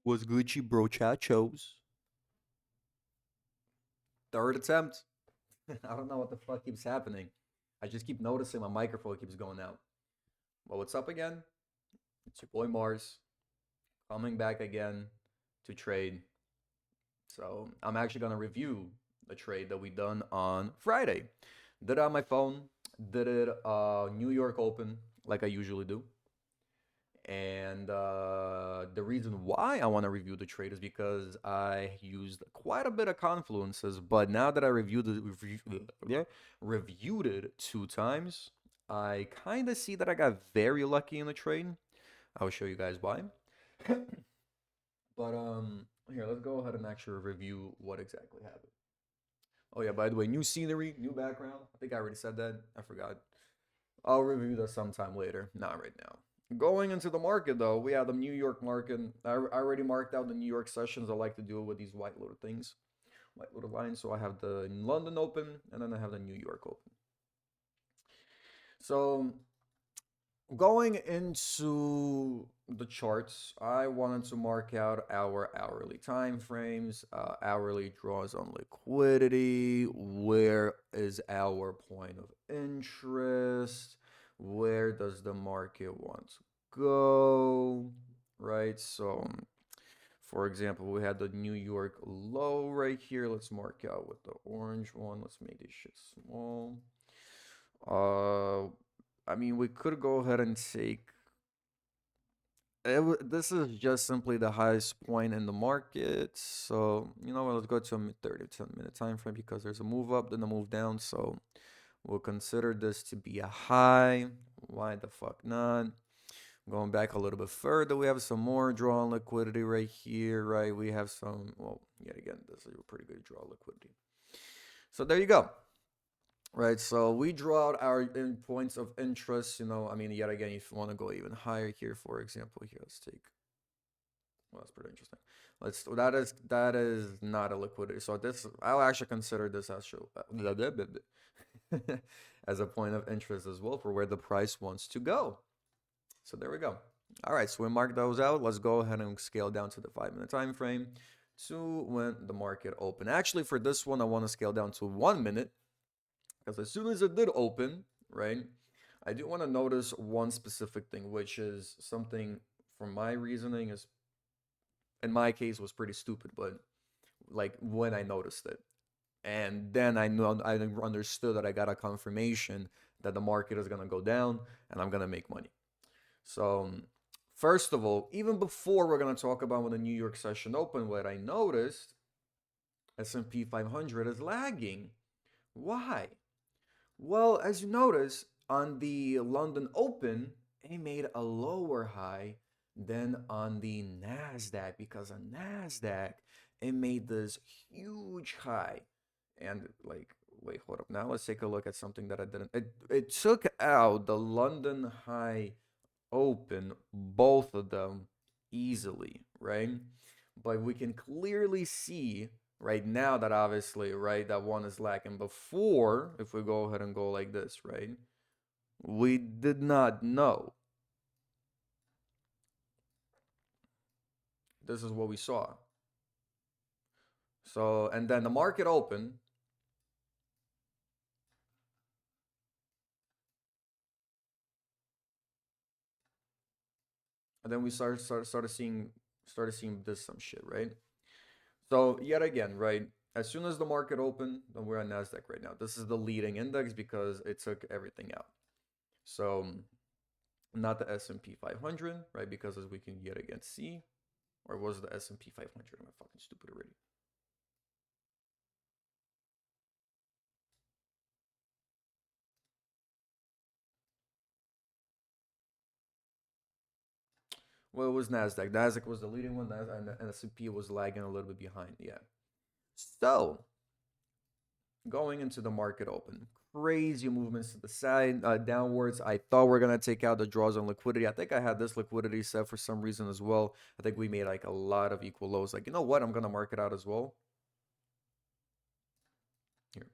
Was Gucci brochachos? Third attempt. I don't know what the fuck keeps happening. I just keep noticing my microphone keeps going out. Well, what's up again? It's your boy Mars coming back again to trade. So I'm actually gonna review the trade that we done on Friday. Did it on my phone. Did it New York Open like I usually do. And the reason why I want to review the trade is because I used quite a bit of confluences, but now that I reviewed it 2 times, I kind of see that I got very lucky in the trade. I'll show you guys why. But here, let's go ahead and actually review what exactly happened. Oh yeah, by the way, new scenery, new background. I think I already said that. I forgot. I'll review that sometime later, not right now. Going into the market, though, we have the New York market. I already marked out the New York sessions. I like to do it with these white little things, white little lines. So I have the London Open, and then I have the New York Open. So going into the charts, I wanted to mark out our hourly time frames, hourly draws on liquidity, where is our point of interest, where does the market want to go, right? So, for example, we had the New York low right here. Let's mark out with the orange one. Let's make this shit small. Uh, I mean, we could go ahead and take this is just simply the highest point in the market. So, you know what, let's go to a 30 to 10 minute time frame because there's a move up, then a move down. So, we'll consider this to be a high. Why the fuck not? Going back a little bit further, we have some more draw on liquidity right here, right? We have some, well, yet again, this is a pretty good draw liquidity. So, there you go. Right, so we draw out our points of interest. I mean, yet again, if you want to go even higher here, for example, here, let's take. Well, that's pretty interesting. That is not a liquidity. So this I'll actually consider this as as a point of interest as well for where the price wants to go. So there we go. All right, so we mark those out. Let's go ahead and scale down to the 5 minute time frame to when the market open. Actually, for this one, I want to scale down to 1 minute because as soon as it did open, right, I do want to notice one specific thing, which is something from my reasoning is in my case was pretty stupid, but like when I noticed it. And then I understood that I got a confirmation that the market is gonna go down and I'm gonna make money. So first of all, even before we're gonna talk about when the New York session opened, what I noticed, S&P 500 is lagging. Why? Well, as you notice, on the London Open, it made a lower high than on the NASDAQ because on NASDAQ, it made this huge high. And like, wait, hold up. Now let's take a look at something that I didn't. It took out the London High Open, both of them easily, right? But we can clearly see right now that obviously, right, that one is lacking. Before, if we go ahead and go like this, right, we did not know. This is what we saw. So, and then the market opened, and then we started seeing this some shit, right? So yet again, right? As soon as the market opened, then we're on Nasdaq right now. This is the leading index because it took everything out. So not the S&P 500, right? Because as we can yet again see, or was the S&P 500? Am I fucking stupid already? Well, it was Nasdaq. Nasdaq was the leading one, and the S&P was lagging a little bit behind. Yeah. So going into the market open, crazy movements to the side, downwards. I thought we are gonna take out the draws on liquidity. I think I had this liquidity set for some reason as well. I think we made like a lot of equal lows. Like, you know what? I'm gonna mark it out as well. Here.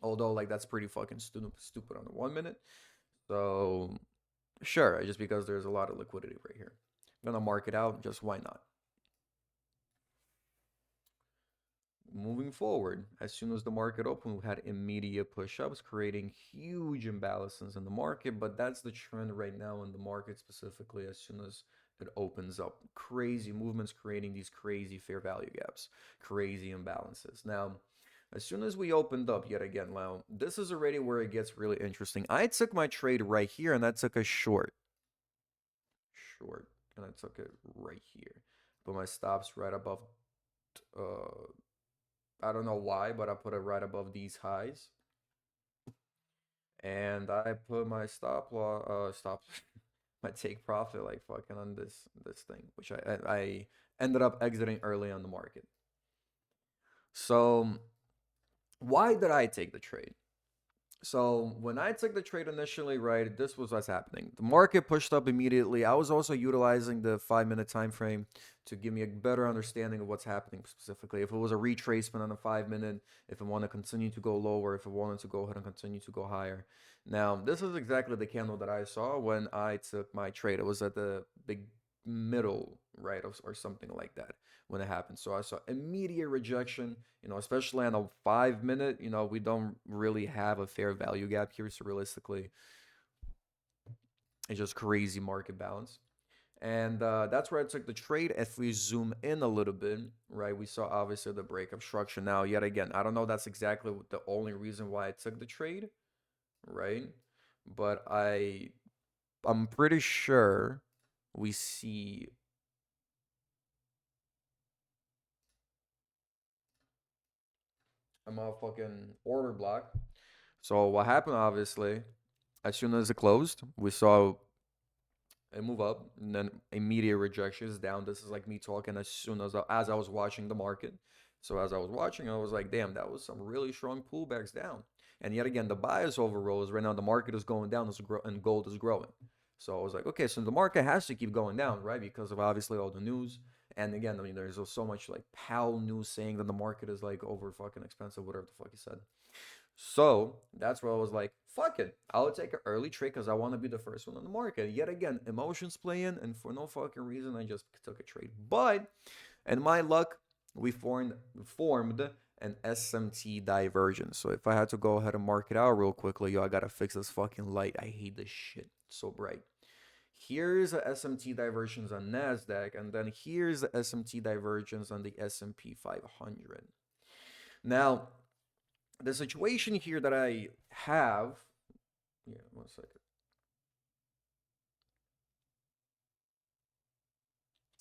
Although like that's pretty fucking stupid on the 1 minute. So sure, just because there's a lot of liquidity right here. I'm gonna mark it out, just why not? moving forward, as soon as the market opened, we had immediate push-ups, creating huge imbalances in the market. But that's the trend right now in the market, specifically as soon as it opens up. Crazy movements creating these crazy fair value gaps, crazy imbalances. Now, as soon as we opened up yet again, now, this is already where it gets really interesting. I took my trade right here, and I took a short, and I took it right here. But my stop's right above uh I don't know why, but I put it right above these highs. And I put my stop my take profit like fucking on this thing, which I ended up exiting early on the market. So why did I take the trade? So when I took the trade initially, right, this was what's happening. The market pushed up immediately. I was also utilizing the 5 minute time frame to give me a better understanding of what's happening specifically. If it was a retracement on a 5 minute, if it wanted to continue to go lower, if it wanted to go ahead and continue to go higher. Now, this is exactly the candle that I saw when I took my trade. It was at the big middle, right, or something like that when it happened. So I saw immediate rejection, especially on a 5 minute. We don't really have a fair value gap here. So realistically, it's just crazy market balance. And that's where I took the trade. If we zoom in a little bit, right, we saw obviously the break obstruction. Now, yet again, I don't know that's exactly the only reason why I took the trade, right? But I'm pretty sure we see a motherfucking order block. So what happened, obviously, as soon as it closed, we saw it move up, and then immediate rejection is down. This is like me talking as soon as I was watching the market. So as I was watching, I was like, damn, that was some really strong pullbacks down. And yet again, the bias overall is right now the market is going down and gold is growing. So I was like, okay, so the market has to keep going down, right? Because of obviously all the news. And again, I mean, there's so much like Powell news saying that the market is like over fucking expensive, whatever the fuck he said. So that's where I was like, fuck it. I'll take an early trade because I want to be the first one on the market. Yet again, emotions play in, and for no fucking reason, I just took a trade. But in my luck, we formed an SMT divergence. So if I had to go ahead and mark it out real quickly, yo, I gotta fix this fucking light. I hate this shit. It's so bright. Here's a SMT divergence on Nasdaq, and then here's the SMT divergence on the S&P 500. Now, the situation here that I have, yeah, 1 second,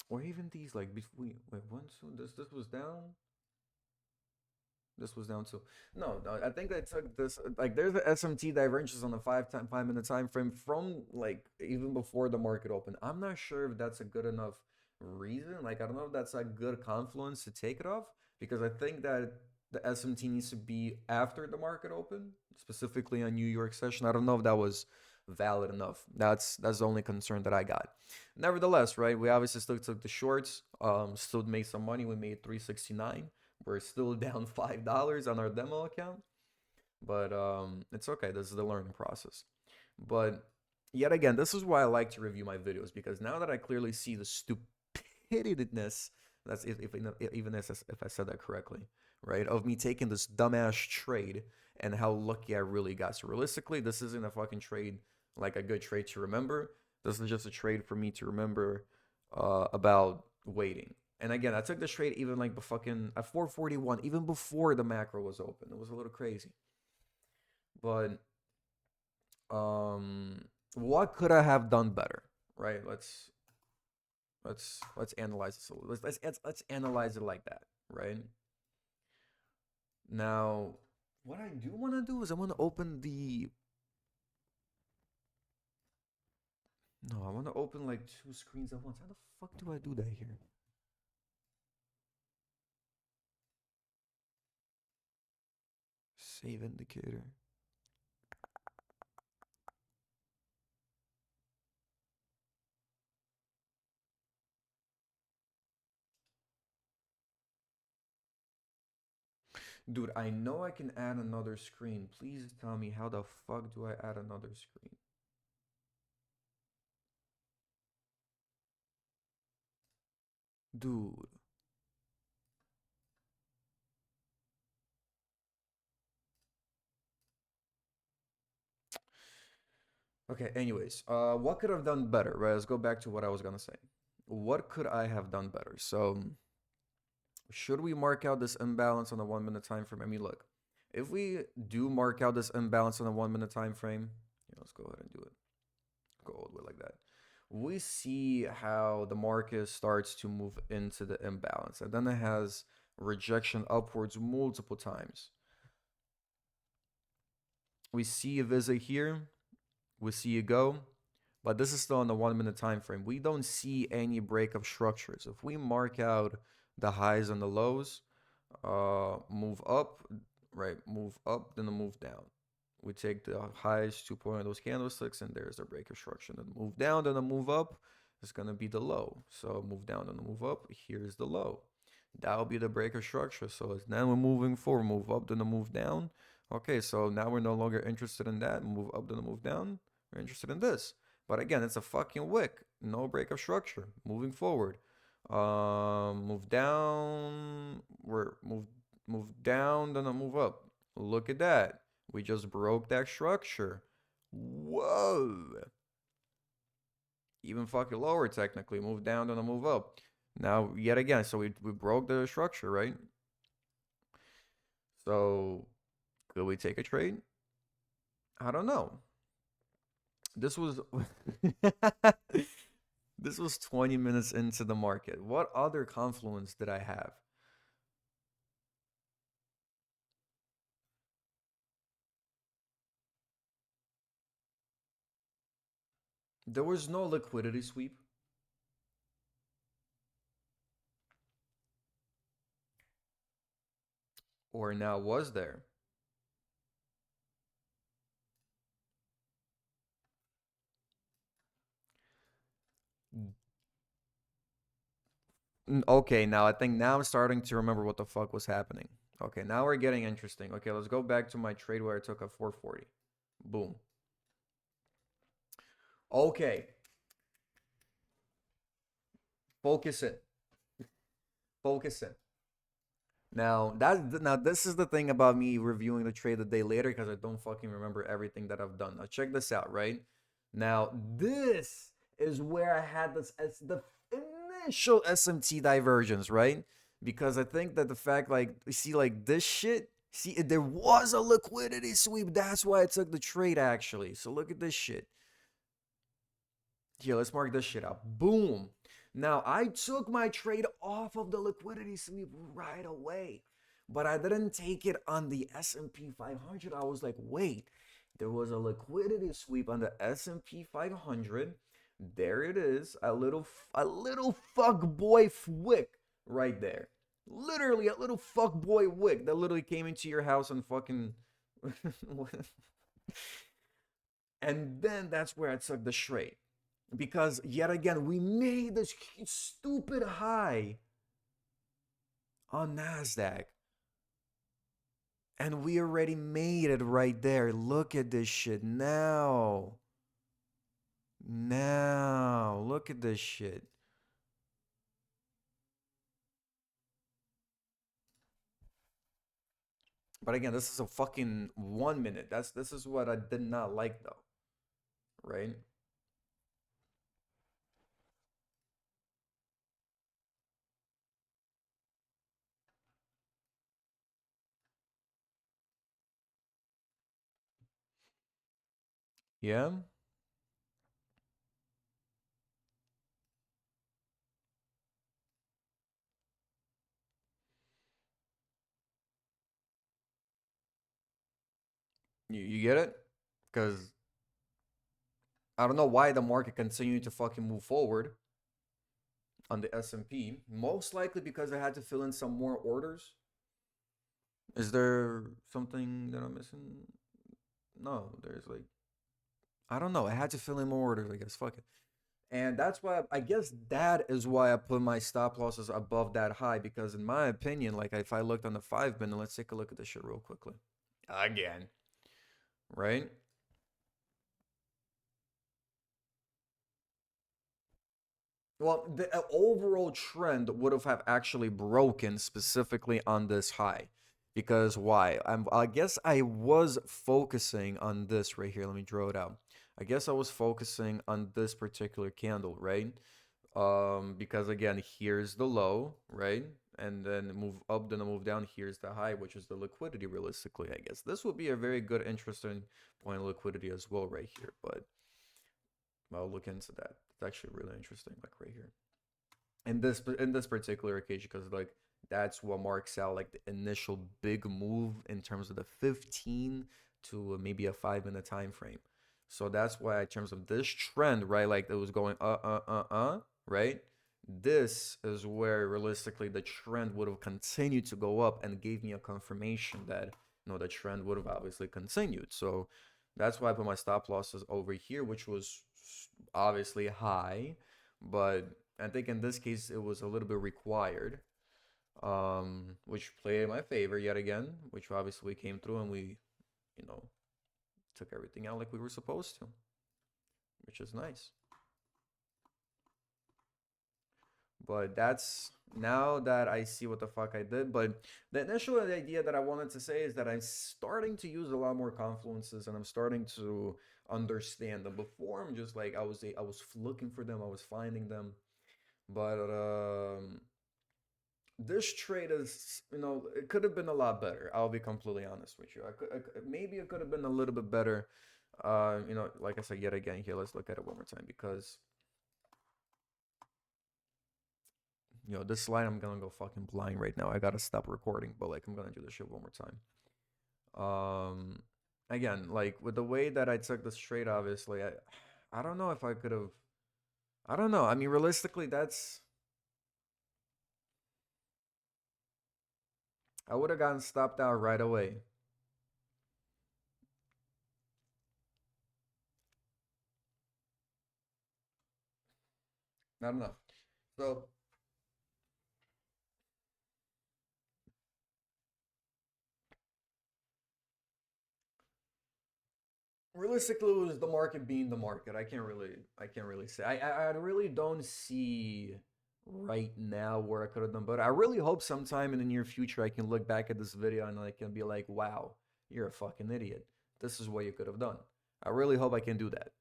or even these like before, wait, one, two, this was down, this was down too. No, no, I think I took this. Like, there's the SMT divergence on the 5 minute time frame from like even before the market opened. I'm not sure if that's a good enough reason. Like, I don't know if that's a good confluence to take it off because I think that the SMT needs to be after the market open, specifically on New York session. I don't know if that was valid enough. That's the only concern that I got. Nevertheless, right? We obviously still took the shorts. Still made some money. We made 369. We're still down $5 on our demo account, but it's okay. This is the learning process. But yet again, this is why I like to review my videos because now that I clearly see the stupidityness, that's even if I said that correctly, right? Of me taking this dumbass trade and how lucky I really got. So realistically, this isn't a fucking trade like a good trade to remember. This is just a trade for me to remember about waiting. And again, I took this trade even like fucking at 441, even before the macro was open. It was a little crazy. But what could I have done better? Right? Let's analyze this a little. Let's analyze it like that, right? Now, what I do want to do is I want to open the no, I want to open like two screens at once. How the fuck do I do that here? Save indicator. Dude, I know I can add another screen. Please tell me how the fuck do I add another screen? Dude. Okay, anyways, what could I have done better, right? Let's go back to what I was gonna say. What could I have done better? So, should we mark out this imbalance on the 1 minute time frame? I mean, look, if we do mark out this imbalance on the 1 minute time frame, yeah, let's go ahead and do it. Go all the way like that. We see how the market starts to move into the imbalance, and then it has rejection upwards multiple times. We see a visit here, we see a go, but this is still on the 1 minute time frame. We don't see any break of structures. If we mark out the highs and the lows, move up, right? Move up, then a move down. We take the highest 2 point of those candlesticks, and there's the break of structure. Then move down, then a move up is gonna be the low. So move down, then a move up. Here's the low. That'll be the break of structure. So now we're moving forward. Move up, then a move down. Okay, so now we're no longer interested in that. Move up, then a move down. We're interested in this. But again, it's a fucking wick. No break of structure. Moving forward. Move down. We're move down, then a move up. Look at that. We just broke that structure. Whoa. Even fucking lower technically. Move down, then a move up. Now, yet again, so we broke the structure, right? So, could we take a trade? I don't know. This was this was 20 minutes into the market. What other confluence did I have? There was no liquidity sweep, or now was there? Okay, now I think now I'm starting to remember what the fuck was happening. Okay, now we're getting interesting. Okay, let's go back to my trade where I took a 440. Boom. Okay, focus it. Focus it. Now this is the thing about me reviewing the trade a day later because I don't fucking remember everything that I've done. Now check this out, right? Now this is where I had this as the initial SMT divergence, right? Because I think that the fact like you see like this shit, see there was a liquidity sweep. That's why I took the trade actually. So look at this shit. Here, let's mark this shit out. Boom. Now, I took my trade off of the liquidity sweep right away, but I didn't take it on the S&P 500. I was like, wait, there was a liquidity sweep on the S&P 500. There it is, a little fuck boy wick right there. Literally a little fuck boy wick that literally came into your house and fucking and then that's where I took the trade because yet again we made this stupid high on Nasdaq and we already made it right there. Look at this shit now. Now, look at this shit. But again, this is a fucking 1 minute. This is what I did not like though, right? Yeah, you get it? Because I don't know why the market continued to fucking move forward on the S&P. Most likely because I had to fill in some more orders. Is there something that I'm missing? No, there's like I don't know. I had to fill in more orders, I guess. Fuck it. And that's why I guess that is why I put my stop losses above that high because in my opinion, like if I looked on the 5 minute, let's take a look at this shit real quickly. Again, right? Well, the overall trend would have actually broken specifically on this high. Because why? I guess I was focusing on this right here. Let me draw it out. I guess I was focusing on this particular candle, right? Because again, here's the low, right? And then move up, then move down. Here's the high, which is the liquidity realistically, I guess. This would be a very good, interesting point of liquidity as well right here, but I'll look into that. It's actually really interesting, like right here. In this particular occasion, because like that's what marks out like the initial big move in terms of the 15 to maybe a 5 minute time frame. So that's why in terms of this trend, right, like it was going right, this is where realistically the trend would have continued to go up and gave me a confirmation that the trend would have obviously continued. So that's why I put my stop losses over here, which was obviously high, but I think in this case it was a little bit required, which played in my favor yet again, which obviously came through and we, you know, took everything out like we were supposed to, which is nice. But that's now that I see what the fuck I did. But the initial idea that I wanted to say is that I'm starting to use a lot more confluences and I'm starting to understand them. Before I'm just like I was looking for them, I was finding them. But this trade is, it could have been a lot better. I'll be completely honest with you. Maybe it could have been a little bit better. Like I said, yet again, here, let's look at it one more time because, this slide, I'm gonna go fucking blind right now. I gotta stop recording, but like, I'm gonna do this shit one more time. Again, like with the way that I took this trade, obviously, I don't know if I could have. I don't know. I mean, realistically, I would have gotten stopped out right away. Not enough. So realistically, it was the market being the market. I can't really say. I really don't see right now where I could have done better. I really hope sometime in the near future I can look back at this video and I can be like, wow, you're a fucking idiot. This is what you could have done. I really hope I can do that.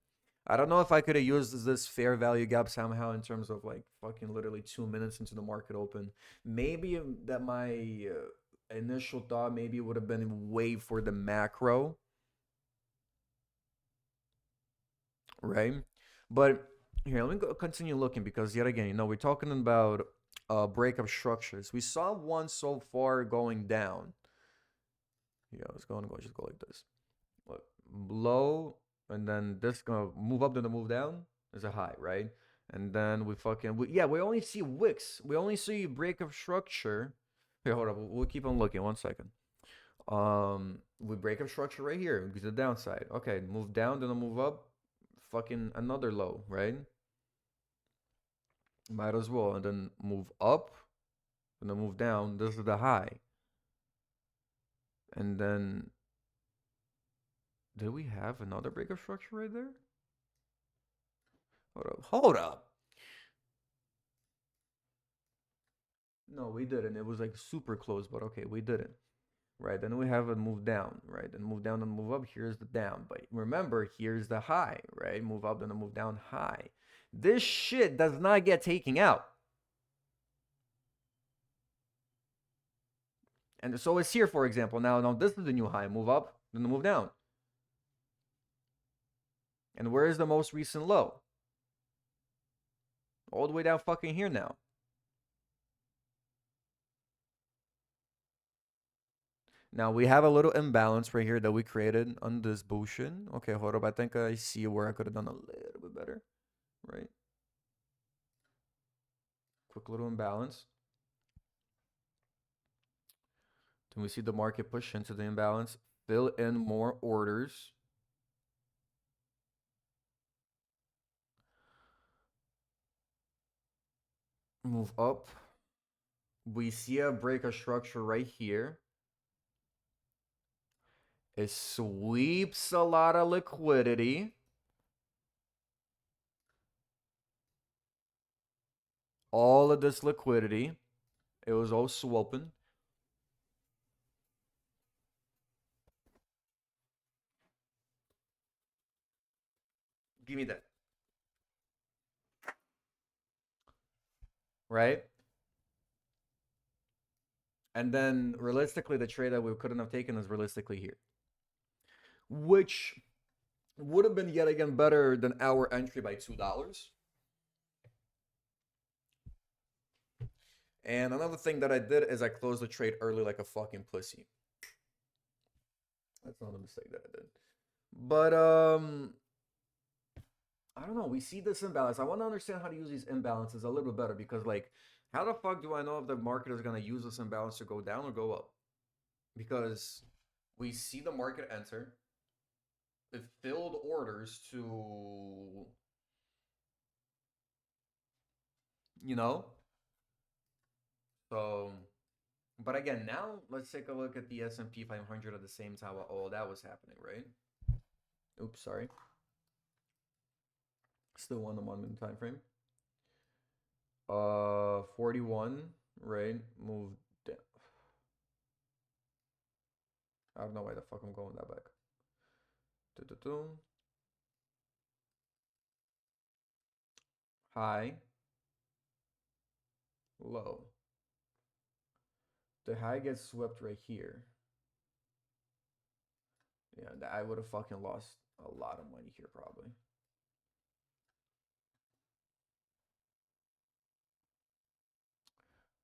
I don't know if I could have used this fair value gap somehow in terms of like fucking literally 2 minutes into the market open. Maybe that my initial thought maybe would have been wait for the macro, right? But here, let me go continue looking because yet again, we're talking about breakup structures. We saw one so far going down. Yeah, it's going to go just go like this. Look, low, and then this gonna move up, then the move down is a high, right? And then we only see wicks. We only see breakup structure. Here, hold up. We'll keep on looking. 1 second. We break up structure right here because the downside. Okay, move down, then I'll move up. Fucking another low, right? Might as well. And then move up, and then move down. This is the high. And then, did we have another breakup structure right there? Hold up. Hold up. No, we didn't. It was like super close, but okay, we didn't. Right, then we have a move down, right? Then move down and move up. Here's the down. But remember, here's the high, right? Move up, then move down, high. This shit does not get taken out. And so it's here, for example. Now this is the new high. Move up, then move down. And where is the most recent low? All the way down fucking here now. Now we have a little imbalance right here that we created on this bullshit. Okay, hold up. I think I see where I could have done a little bit better, right? Quick little imbalance. Then we see the market push into the imbalance, fill in more orders. Move up. We see a break of structure right here. It sweeps a lot of liquidity. All of this liquidity. It was all swooping. Give me that. Right? And then realistically, the trade that we couldn't have taken is realistically here, which would have been yet again better than our entry by $2. And another thing that I did is I closed the trade early like a fucking pussy. That's not a mistake that I did. But I don't know. We see this imbalance. I want to understand how to use these imbalances a little bit better because like how the fuck do I know if the market is gonna use this imbalance to go down or go up? Because we see the market enter, it filled orders to you know. So, but again, now let's take a look at the S&P 500 at the same time while all that was happening, right? Oops, sorry. Still on the 1 minute time frame. 41, right? Moved down. I don't know why the fuck I'm going that back. High, low. The high gets swept right here. Yeah, I would have fucking lost a lot of money here probably.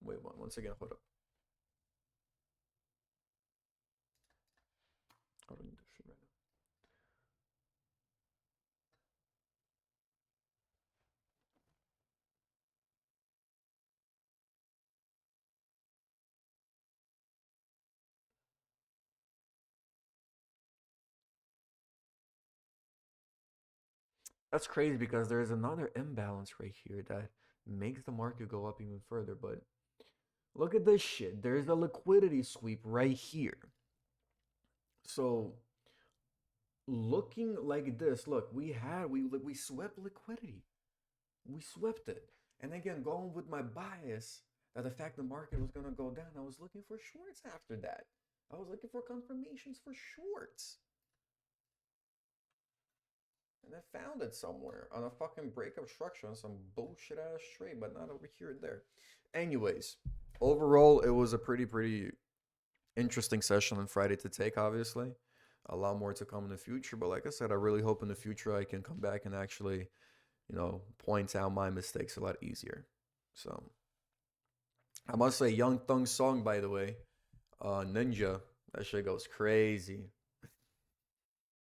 Wait, once again, hold up. I don't need this shit right now. That's crazy because there's another imbalance right here that makes the market go up even further. But look at this shit. There's a liquidity sweep right here. So looking like this, look, we swept liquidity. We swept it. And again, going with my bias that the fact the market was gonna go down, I was looking for shorts after that. I was looking for confirmations for shorts. And I found it somewhere on a fucking breakup structure on some bullshit ass trade, but not over here and there. Anyways, overall, it was a pretty interesting session on Friday to take, obviously. A lot more to come in the future, but like I said, I really hope in the future I can come back and actually, point out my mistakes a lot easier. So I must say, Young Thung's song, by the way, Ninja, that shit goes crazy.